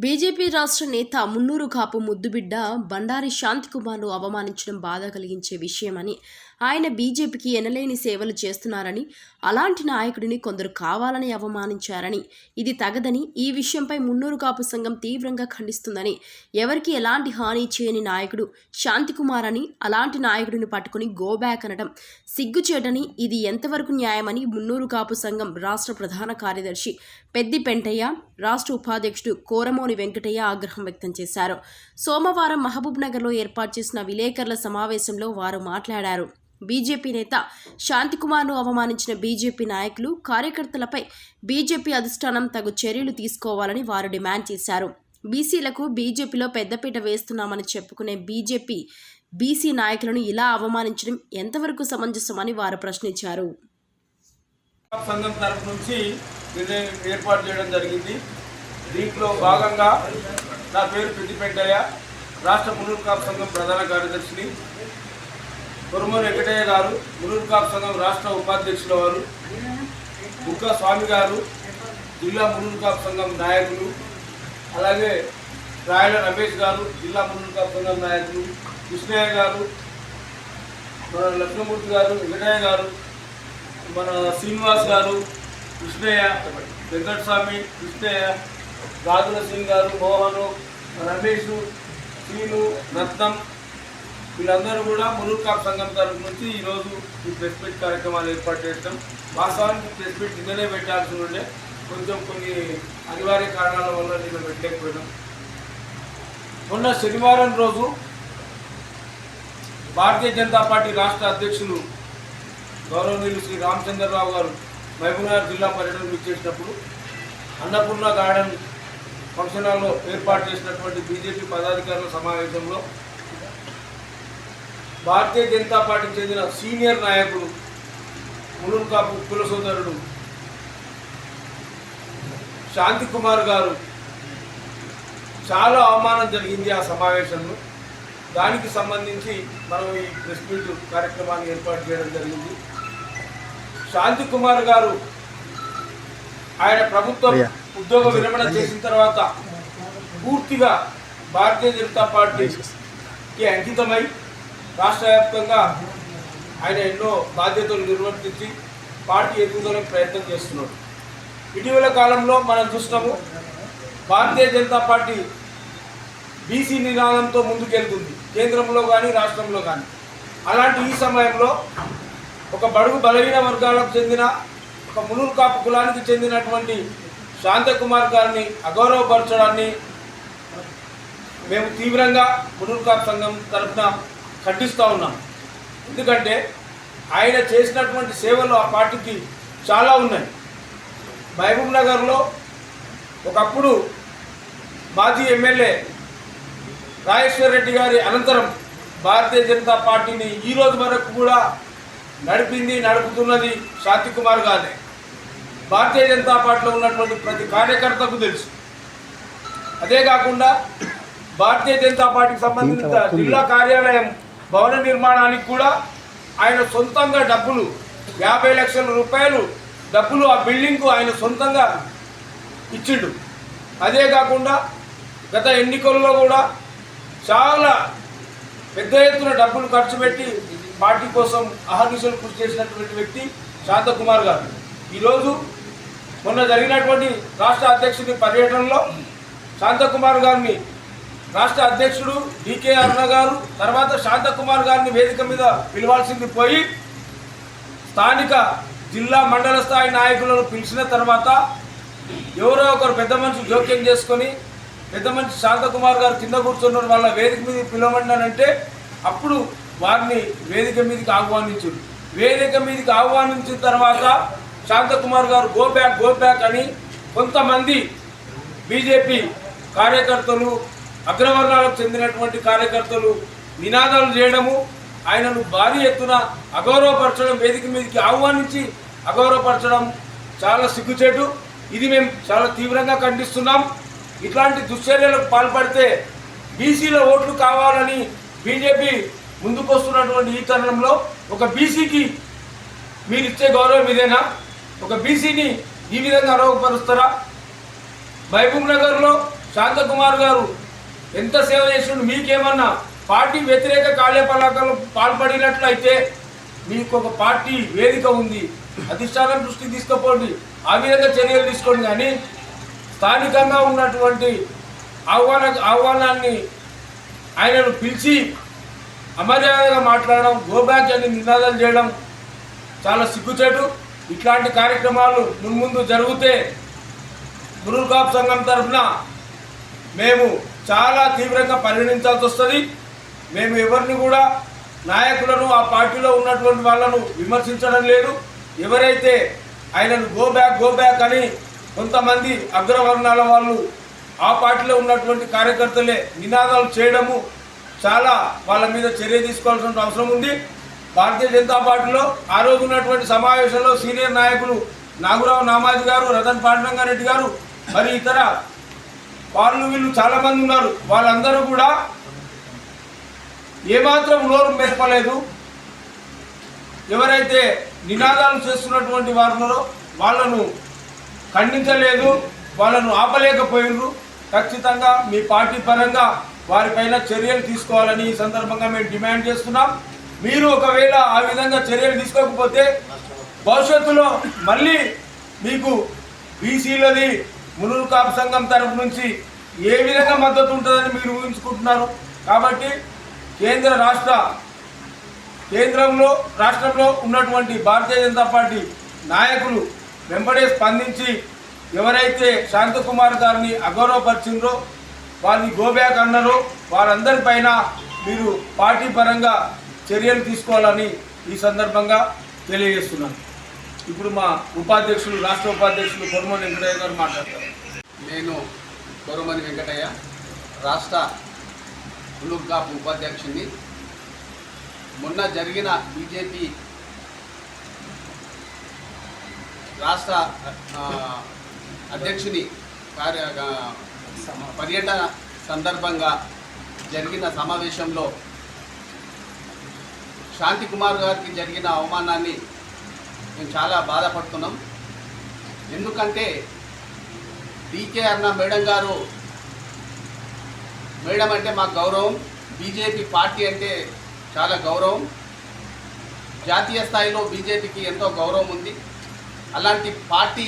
BJP రాష్ట్ర నేత మున్నూరు కాపు ముద్దుబిడ్డ బండారి శాంతికుమార్ను అవమానించడం బాధ కలిగించే విషయమని, ఆయన బీజేపీకి ఎనలేని సేవలు చేస్తున్నారని, అలాంటి నాయకుడిని కొందరు కావాలని అవమానించారని, ఇది తగదని, ఈ విషయంపై మున్నూరు కాపు సంఘం తీవ్రంగా ఖండిస్తుందని, ఎవరికి ఎలాంటి హాని చేయని నాయకుడు శాంతికుమార్ అని, అలాంటి నాయకుడిని పట్టుకుని గోబ్యాక్ అనడం సిగ్గుచేటని, ఇది ఎంతవరకు న్యాయమని మున్నూరు కాపు సంఘం రాష్ట్ర ప్రధాన కార్యదర్శి పెద్ది పెంటయ్య, రాష్ట్ర ఉపాధ్యక్షుడు కోరమోని వెంకటయ్య ఆగ్రహం వ్యక్తం చేశారు. సోమవారం మహబూబ్ నగర్లో ఏర్పాటు చేసిన విలేకరుల సమావేశంలో వారు మాట్లాడారు. బీజేపీ నేత శాంతికుమార్ను అవమానించిన బీజేపీ నాయకులు, కార్యకర్తలపై బీజేపీ అధిష్టానం తగు చర్యలు తీసుకోవాలని వారు డిమాండ్ చేశారు. బీసీలకు బీజేపీలో పెద్దపీట వేస్తున్నామని చెప్పుకునే బీసీ నాయకులను ఇలా అవమానించడం ఎంతవరకు సమంజసమని వారు ప్రశ్నించారు. సంఘం తరఫు నుంచి ఏర్పాటు చేయడం జరిగింది. దీంట్లో భాగంగా నా పేరు పెద్ది పెంటయ్య, రాష్ట్ర మున్నూరు కాపు సంఘం ప్రధాన కార్యదర్శిని. కొరమూరి వెంకటయ్య గారు, మున్నూరు కాపు సంఘం రాష్ట్ర ఉపాధ్యక్షుల వారు, బుక్క స్వామి గారు, జిల్లా మున్నూరు కాపు సంఘం నాయకులు, అలాగే రాయల రమేష్ గారు, జిల్లా మున్నూరు కాపు సంఘం నాయకులు, కృష్ణయ్య గారు, మన లక్ష్మణమూర్తి గారు, వెంకటయ్య గారు, మన శ్రీనివాస్ గారు, కృష్ణయ్య, వెంకటస్వామి, కృష్ణయ్య, గాజుల సింగ్ గారు, మోహను, రమేష్, శ్రీను, రత్నం, వీళ్ళందరూ కూడా మున్నూరు కాపు సంఘం తరఫు నుంచి ఈరోజు ఈ ప్రెస్ మీట్ కార్యక్రమాలు ఏర్పాటు చేస్తాం. వాస్తవానికి ప్రెస్ మీట్ నిన్ననే పెట్టాల్సి ఉండే, కొంచెం కొన్ని అనివార్య కారణాల వల్ల నిన్న పెట్టలేకపోయినాం. మొన్న శనివారం రోజు భారతీయ జనతా పార్టీ రాష్ట్ర అధ్యక్షులు గౌరవనీయులు శ్రీ రామచంద్రరావు గారు మహబూబ్నగర్ జిల్లా పర్యటనకు ఇచ్చేసినప్పుడు అన్నపూర్ణ గార్డెన్ ఫంక్షన్ హాల్లో ఏర్పాటు చేసినటువంటి బీజేపీ పదాధికారుల సమావేశంలో భారతీయ జనతా పార్టీకి చెందిన సీనియర్ నాయకుడు మున్నూరు కాపు కుల సోదరుడు శాంతికుమార్ గారు చాలా అవమానం జరిగింది ఆ సమావేశంలో. దానికి సంబంధించి మనం ఈ ప్రెస్ మీట్ కార్యక్రమాన్ని ఏర్పాటు చేయడం జరిగింది. శాంతికుమార్ గారు ఆయన ప్రభుత్వం ఉద్యోగ విరమణ చేసిన తర్వాత పూర్తిగా భారతీయ జనతా పార్టీకి అంకితమై రాష్ట్ర వ్యాప్తంగా ఆయన ఎన్నో బాధ్యతలు నిర్వర్తించి పార్టీ ఎదుగుదలకు ప్రయత్నం చేస్తున్నాడు. ఇటీవల కాలంలో మనం చూస్తున్నాము, భారతీయ జనతా పార్టీ బీసీ నినాదంతో ముందుకెళ్తుంది, కేంద్రంలో కానీ రాష్ట్రంలో కానీ. అలాంటి ఈ సమయంలో ఒక బడుగు బలహీన వర్గాలకు చెందిన, ఒక మున్నూరు కాపు కులానికి చెందినటువంటి శాంతకుమార్ గారిని అగౌరవపరచడాన్ని మేము తీవ్రంగా మున్నూరు కాపు సంఘం తరఫున ఖండిస్తూ ఉన్నాం. ఎందుకంటే ఆయన చేసినటువంటి సేవలు ఆ పార్టీకి చాలా ఉన్నాయి. మహబూబ్ నగర్లో ఒకప్పుడు మాజీ ఎమ్మెల్యే రాజేశ్వర్ రెడ్డి గారి అనంతరం భారతీయ జనతా పార్టీని ఈ రోజు వరకు కూడా నడుపుతున్నది శాంతికుమార్ గారే. భారతీయ జనతా పార్టీలో ఉన్నటువంటి ప్రతి కార్యకర్తకు తెలుసు. అదే కాకుండా భారతీయ జనతా పార్టీకి సంబంధించిన జిల్లా కార్యాలయం భవన నిర్మాణానికి కూడా ఆయన సొంతంగా డబ్బులు 50 లక్షల రూపాయలు డబ్బులు ఆ బిల్డింగ్కు ఆయన సొంతంగా ఇచ్చిండు. అదే కాకుండా గత ఎన్నికల్లో కూడా చాలా పెద్ద ఎత్తున డబ్బులు ఖర్చు పెట్టి పార్టీ కోసం అహర్నిశలు కృషి చేసినటువంటి వ్యక్తి శాంతకుమార్ గారు. ఈరోజు మొన్న జరిగినటువంటి రాష్ట్ర అధ్యక్షుడి పర్యటనలో శాంతకుమార్ గారిని రాష్ట్ర అధ్యక్షుడు డికే అరుణ గారు, తర్వాత శాంతకుమార్ గారిని వేదిక మీద పిలవాల్సింది పోయి స్థానిక జిల్లా మండల స్థాయి నాయకులను పిలిచిన తర్వాత ఎవరో ఒకరు పెద్ద మనిషి జోక్యం చేసుకొని, పెద్ద మనిషి శాంతకుమార్ గారు కింద కూర్చున్న వాళ్ళ వేదిక మీద పిలవమన్నానంటే అప్పుడు వారిని వేదిక మీదకి ఆహ్వానించారు. వేదిక మీదకి ఆహ్వానించిన తర్వాత శాంతకుమార్ గారు గో బ్యాక్ అని కొంతమంది బీజేపీ కార్యకర్తలు, అగ్రవర్ణాలకు చెందినటువంటి కార్యకర్తలు నినాదాలు చేయడము, ఆయనను భారీ ఎత్తున అగౌరవపరచడం, వేదిక మీదకి ఆహ్వానించి అగౌరవపరచడం చాలా సిగ్గుచేటు. ఇది మేము చాలా తీవ్రంగా ఖండిస్తున్నాం. ఇట్లాంటి దుశ్చర్యలకు పాల్పడితే బీసీల ఓట్లు కావాలని బీజేపీ ముందుకొస్తున్నటువంటి ఈ తరుణంలో ఒక బీసీకి మీరు ఇచ్చే గౌరవం ఇదేనా? ఒక బీసీని ఈ విధంగా అగౌరవపరుస్తారా? మహబూబ్ నగర్లో శాంతకుమార్ గారు ఎంత సేవ చేసిండు, మీకేమన్నా పార్టీ వ్యతిరేక కార్యకలాపాలు పాల్పడినట్లయితే మీకు ఒక పార్టీ వేదిక ఉంది, అధిష్టానం దృష్టికి తీసుకుపోండి, ఆ విధంగా చర్యలు తీసుకోండి. కానీ స్థానికంగా ఉన్నటువంటి ఆహ్వానాన్ని ఆయనను పిలిచి అమర్యాదగా మాట్లాడడం, గోబ్యాక్ అని నినాదాలు చేయడం చాలా సిగ్గుచేటు. ఇట్లాంటి కార్యక్రమాలు మున్ముందు జరిగితే మునూరు కాపు సంఘం తరఫున మేము చాలా తీవ్రంగా పరిగణించాల్సి వస్తుంది. మేము ఎవరిని కూడా నాయకులను, ఆ పార్టీలో ఉన్నటువంటి వాళ్ళను విమర్శించడం లేదు. ఎవరైతే ఆయనను గో బ్యాక్ అని కొంతమంది అగ్రవర్ణాల వాళ్ళు ఆ పార్టీలో ఉన్నటువంటి కార్యకర్తలే నినాదాలు చేయడము, చాలా వాళ్ళ మీద చర్య తీసుకోవాల్సిన అవసరం ఉంది. భారతీయ జనతా పార్టీలో ఆ రోజు ఉన్నటువంటి సమావేశంలో సీనియర్ నాయకులు నాగురావు నామాజీ గారు, రతన్ పాండురంగారెడ్డి గారు, మరి ఇతర వీళ్ళు చాలామంది ఉన్నారు. వాళ్ళందరూ కూడా ఏమాత్రం నోరు మెప్పలేదు. ఎవరైతే నినాదాలు చేస్తున్నటువంటి వారు ఉన్నారో వాళ్ళను ఖండించలేదు, వాళ్ళను ఆపలేకపోయినరు. ఖచ్చితంగా మీ పార్టీ పరంగా వారిపైన చర్యలు తీసుకోవాలని ఈ సందర్భంగా మేము డిమాండ్ చేస్తున్నాం. మీరు ఒకవేళ ఆ విధంగా చర్యలు తీసుకోకపోతే భవిష్యత్తులో మళ్ళీ మీకు బీసీలది మునూరు కాపు సంఘం తరఫు నుంచి ఏ విధంగా మద్దతు ఉంటుందని మీరు ఊహించుకుంటున్నారు. కాబట్టి రాష్ట్రంలో ఉన్నటువంటి భారతీయ జనతా పార్టీ నాయకులు వెంబడే స్పందించి ఎవరైతే శాంతకుమార్ గారిని అగౌరవపరిచిండ్రో, వారిని గోబ్యాక్ అన్నారో వారందరిపైన మీరు పార్టీ పరంగా చర్యలు తీసుకోవాలని ఈ సందర్భంగా తెలియజేస్తున్నాను. ఇప్పుడు మా ఉపాధ్యక్షులు, రాష్ట్ర ఉపాధ్యక్షులు కొరమని వెంకటయ్య గారు మాట్లాడతారు. నేను కొరమని వెంకటయ్య, రాష్ట్ర మునూరు కాపు ఉపాధ్యక్షుని. మొన్న జరిగిన బీజేపీ రాష్ట్ర అధ్యక్షుని పర్యటన సందర్భంగా జరిగిన సమావేశంలో శాంతికుమార్ గారికి జరిగిన అవమానాన్ని మేము చాలా బాధపడుతున్నాం. ఎందుకంటే డీకే అన్న మేడం గారు, మేడం అంటే మాకు గౌరవం, బీజేపీ పార్టీ అంటే చాలా గౌరవం, జాతీయ స్థాయిలో బీజేపీకి ఎంతో గౌరవం ఉంది. అలాంటి పార్టీ,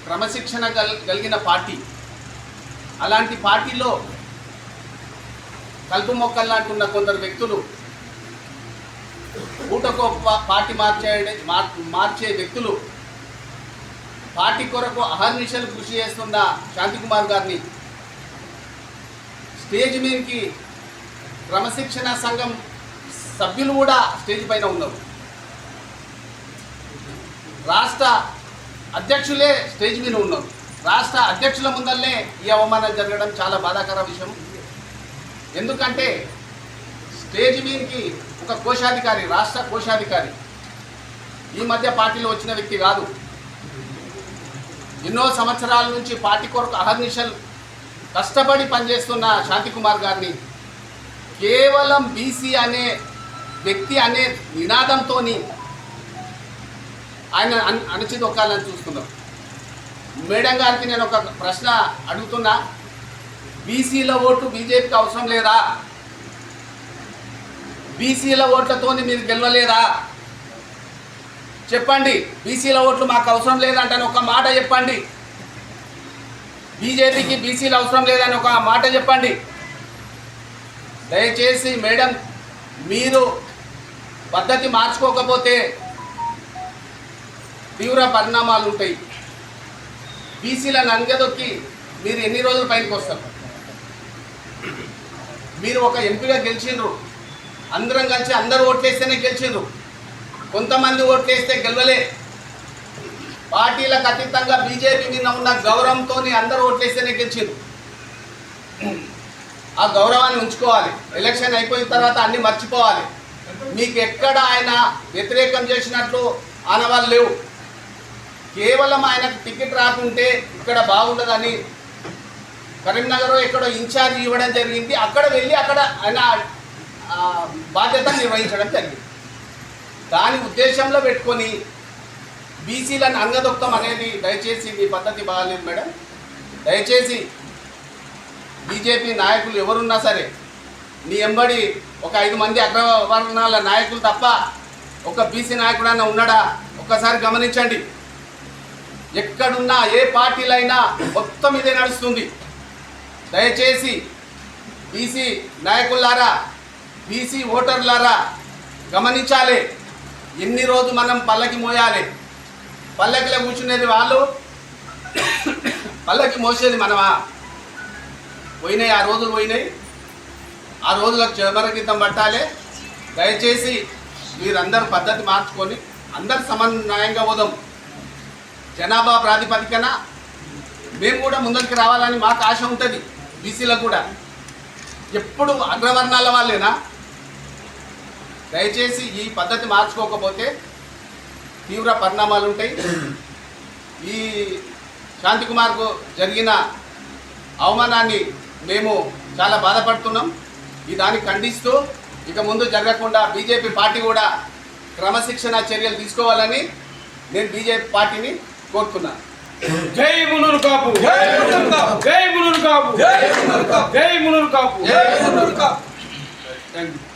క్రమశిక్షణ కలిగిన పార్టీ, అలాంటి పార్టీలో కలుపు మొక్కల్లాంటి ఉన్న కొందరు వ్యక్తులు, ఊటకో పార్టీ మార్చే వ్యక్తులు, పార్టీ కొరకు అహర్నిశలు కృషి చేస్తున్న శాంతికుమార్ గారిని స్టేజ్ మీదకి క్రమశిక్షణ సంఘం సభ్యులు కూడా స్టేజ్ పైన ఉన్నారు. రాష్ట్ర అధ్యక్షులే స్టేజ్ మీద ఉన్నారు. రాష్ట్ర అధ్యక్షుల ముందల్లే ఈ అవమానం జరగడం చాలా బాధాకర విషయం. ఎందుకంటే స్టేజ్ మీదకి ఒక కోశాధికారి, రాష్ట్ర కోశాధికారి, ఈ మధ్య పార్టీలో వచ్చిన వ్యక్తి కాదు, ఎన్నో సంవత్సరాల నుంచి పార్టీ కొరకు అహర్నిశలు కష్టపడి పనిచేస్తున్న శాంతికుమార్ గారిని కేవలం బీసీ అనే వ్యక్తి అనే నినాదంతో ఆయన అణచిదొక్కాలని చూస్తున్నాం. మేడం గారికి నేను ఒక ప్రశ్న అడుగుతున్నా, బీసీల ఓటు బీజేపీకి అవసరం లేదా? బీసీల ఓట్లతో మీరు గెలవలేరా? చెప్పండి. బీసీల ఓట్లు మాకు అవసరం లేదంటే ఒక మాట చెప్పండి. బీజేపీకి బీసీలు అవసరం లేదని ఒక మాట చెప్పండి. దయచేసి మేడం, మీరు పద్ధతి మార్చుకోకపోతే తీవ్ర పరిణామాలు ఉంటాయి. బీసీలను అంగదొక్కి మీరు ఎన్ని రోజులు పైకి వస్తారు? మీరు ఒక ఎంపీగా గెలిచిండ్రు, అందరం కలిసి అందరూ ఓట్లేస్తేనే గెలిచిండ్రు, కొంతమంది ఓట్లేస్తే గెలవలే. పార్టీలకు అతీతంగా బీజేపీ మీద ఉన్న గౌరవంతో అందరూ ఓట్లేస్తేనే గెలిచిండ్రు. ఆ గౌరవాన్ని ఉంచుకోవాలి. ఎలక్షన్ అయిపోయిన తర్వాత అన్నీ మర్చిపోవాలి. మీకు ఎక్కడ ఆయన వ్యతిరేకం చేసినట్లు ఆనవాళ్ళు లేవు. కేవలం ఆయనకు టికెట్ రాకుంటే ఇక్కడ బాగుండదని కరీంనగర్ ఎక్కడో ఇన్ఛార్జ్ ఇవ్వడం జరిగింది. అక్కడ వెళ్ళి అక్కడ ఆయన బాధ్యత నిర్వహించడం జరిగింది. దాని ఉద్దేశంలో పెట్టుకొని బీసీలను అంగదొక్కం అనేది దయచేసి మీ పద్ధతి బాగాలేదు మేడం. దయచేసి బీజేపీ నాయకులు ఎవరున్నా సరే నీ ఎంబడి ఒక 5 మంది అగ్రవర్ణాల నాయకులు తప్ప ఒక బీసీ నాయకుడన్నా ఉన్నాడా ఒక్కసారి గమనించండి. ఎక్కడున్నా ఏ పార్టీలైనా మొత్తం ఇదే నడుస్తుంది. దయచేసి బీసీ నాయకులారా, బీసీ ఓటర్లారా గమనించాలి. ఎన్ని రోజు మనం పల్లకి మోయాలి? పల్లకిలో కూర్చునేది వాళ్ళు, పల్లకి మోసేది మనమా? పోయినాయి ఆ రోజులు, పోయినాయి. ఆ రోజులకు చెమరగీతం పట్టాలి. దయచేసి మీరందరూ పద్ధతి మార్చుకొని అందరు సమన్వయంగా పోదాం. జనాభా ప్రాతిపదికన మేము కూడా ముందరికి రావాలని మాకు ఆశ ఉంటుంది. బీసీలకు కూడా ఎప్పుడు అగ్రవర్ణాల వాళ్ళేనా? దయచేసి ఈ పద్ధతి మార్చుకోకపోతే తీవ్ర పరిణామాలు ఉంటాయి. ఈ శాంతికుమార్కు జరిగిన అవమానాన్ని మేము చాలా బాధపడుతున్నాం. ఈ దాన్ని ఖండిస్తూ ఇక ముందు జరగకుండా బీజేపీ పార్టీ కూడా క్రమశిక్షణ చర్యలు తీసుకోవాలని నేను బీజేపీ పార్టీని కోరుతున్నాను. జై మునూరు కాపు, జై మునూరు కాపు, జై మునూరు కాపు, జై మునూరు కాపు, జై మునూరు కాపు, జై మునూరు కాపు. థాంక్యూ.